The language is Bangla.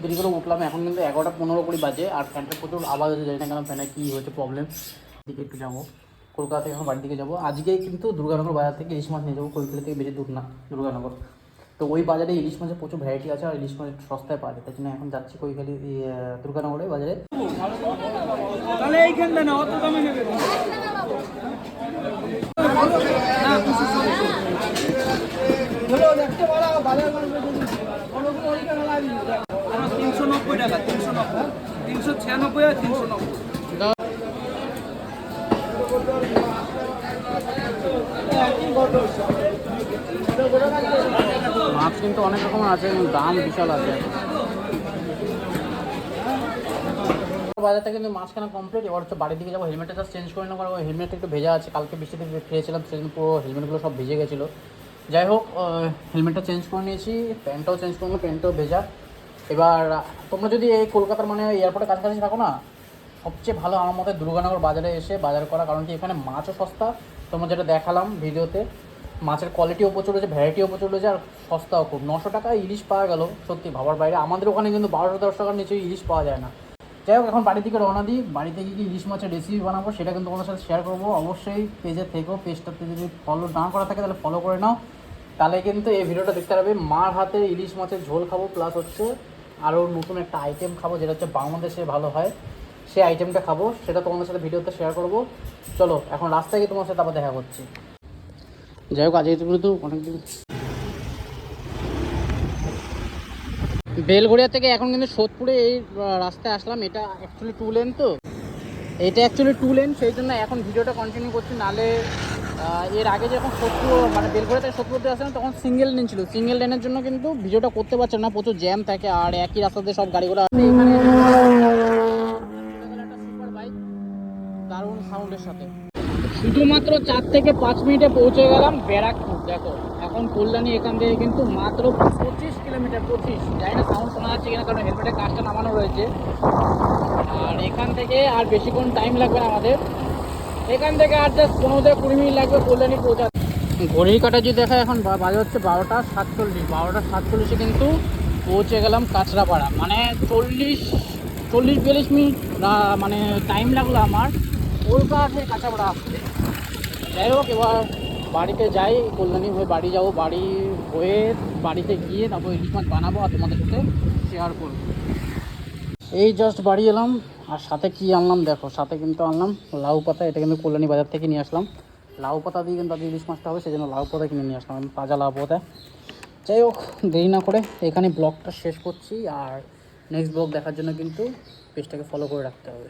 দেরি করে উঠলাম, এখন কিন্তু 11:15 বাজে, আর ফ্যানটা প্রচুর আওয়াজ হচ্ছে, জানি না কেন ফ্যানে কী হয়েছে প্রবলেম। দিকে একটু যাবো, কলকাতা থেকে এখন বাড়ির দিকে যাবো। আজকেই কিন্তু দুর্গানগর বাজার থেকে ইলিশ মাছ নিয়ে যাবো, কৈখালি থেকে বেশি দূর না দুর্গানগর। তো ওই বাজারে ইলিশ মাছের প্রচুর ভ্যারাইটি আছে, আর ইলিশ মাছ একটু সস্তায় পাওয়া যায়, তাই জন্য এখন যাচ্ছি কৈখালি দুর্গানগরে বাজারে। তাহলে এইখানটা না, অত দামে নেবে না। 390 টাকা, 390, 396 আর 390। মাছ কিন্তু অনেক রকমের আছে, দাম বিশাল আছে। বাজারটা কিন্তু মাছ কেনা কমপ্লিট। এবার হচ্ছে বাড়ির দিকে যাবো, হেলমেটটা জাস্ট চেঞ্জ করে নেবো। হেলমেটটা একটু ভেজা আছে, কালকে বৃষ্টিতে খেয়েছিলাম, সেদিন পুরো হেলমেটগুলো সব ভিজে গেছিলো। যাই হোক, হেলমেটটা চেঞ্জ করে নিয়েছি, প্যান্টটাও চেঞ্জ করে নেবো, প্যান্টটাও ভেজা। এবার তোমরা যদি এই কলকাতার মানে এয়ারপোর্টের কাছাকাছি থাকো না, সবচেয়ে ভালো আমার মতে দুর্গানগর বাজারে এসে বাজার করা, কারণ কি এখানে মাছও সস্তা, তোমরা যেটা দেখালাম ভিডিওতে, মাছের কোয়ালিটিও প্রচুর রয়েছে, ভ্যারাইটিও প্রচুর রয়েছে, আর সস্তাও খুব। 900 টাকায় ইলিশ পাওয়া গেল, সত্যি ভাবার বাইরে। আমাদের ওখানে কিন্তু 1200-1000 টাকার নিচে ইলিশ পাওয়া যায় না। যাই হোক, এখন বাড়ির দিকে রওনা দিই। বাড়িতে গিয়ে ইলিশ মাছের রেসিপি বানাবো, সেটা কিন্তু তোমাদের সাথে শেয়ার করবো। অবশ্যই পেজে থেকেও, পেজটাতে যদি ফলো না করা থাকে তাহলে ফলো করে নাও, তাহলে কিন্তু এই ভিডিওটা দেখতে পারবে। মার হাতে ইলিশ মাছের ঝোল খাবো, প্লাস হচ্ছে আরও নতুন একটা আইটেম খাবো, যেটা হচ্ছে বাংলাদেশে ভালো হয়, সেই আইটেমটা খাবো, সেটা তোমাদের সাথে ভিডিওতে শেয়ার করবো। চলো এখন রাস্তায় গিয়ে তোমার সাথে আবার দেখা করছি। যাই হোক, আজকে কিন্তু অনেকদিন বেলঘড়িয়া থেকে এখন কিন্তু সোদপুরে এই রাস্তায় আসলাম। এটা অ্যাকচুয়ালি 2 লেন, তো এটা অ্যাকচুয়ালি 2 লেন, সেই জন্য এখন ভিডিওটা কন্টিনিউ করছি। নালে এর আগে যখন সোদপুর মানে বেলঘড়িয়া থেকে সোদপুরতে আসলাম তখন সিঙ্গেল লেন ছিল, সিঙ্গেল লেনের জন্য কিন্তু ভিডিওটা করতে পারছে না, প্রচুর জ্যাম থাকে, আর একই রাস্তাতে সব গাড়িগুলো আছে। এখানে একটা সুপার বাইক, দারুণ সাউন্ডের সাথে। শুধুমাত্র 4 থেকে 5 মিনিটে পৌঁছে গেলাম ব্যারাকপুর। দেখো এখন কল্যাণী এখান থেকে কিন্তু মাত্র 25 কিলোমিটার, 25। জানি না সাউন্ড শোনা যাচ্ছে কিনা, কারণ হেলমেটের কাজটা নামানো রয়েছে। আর এখান থেকে আর বেশিক্ষণ টাইম লাগবে না আমাদের, এখান থেকে আর জাস্ট 15-20 মিনিট লাগবে কল্যাণী পৌঁছাতে। ঘড়ির কাটা যদি দেখা, এখন বাজে হচ্ছে 12:47। 12:47 কিন্তু পৌঁছে গেলাম কাঁচরাপাড়া। মানে 40-42 মিনিট মানে টাইম লাগলো আমার কলকাতা থেকে কাঁচরাপাড়া আসতে। যাই হোক, এবার বাড়িতে যাই, কল্যাণী হয়ে বাড়ি যাবো, বাড়ি হয়ে বাড়িতে গিয়ে তারপর ইলিশ মাছ বানাবো আর তোমাদের সাথে শেয়ার করবো। এই জাস্ট বাড়ি এলাম, আর সাথে কি আনলাম দেখো, সাথে কিন্তু আনলাম লাউ পাতা। এটা কিন্তু কল্যাণী বাজার থেকে নিয়ে আসলাম। লাউ পাতা দিয়ে কিন্তু আজকে ইলিশ মাছটা হবে, সেই জন্য লাউ পাতা কিনে নিয়ে আসলাম, তাজা লাউ পাতা। যাই হোক, দেরি না করে এখানে ব্লগটা শেষ করছি, আর নেক্সট ব্লগ দেখার জন্য কিন্তু পেজটাকে ফলো করে রাখতে হবে।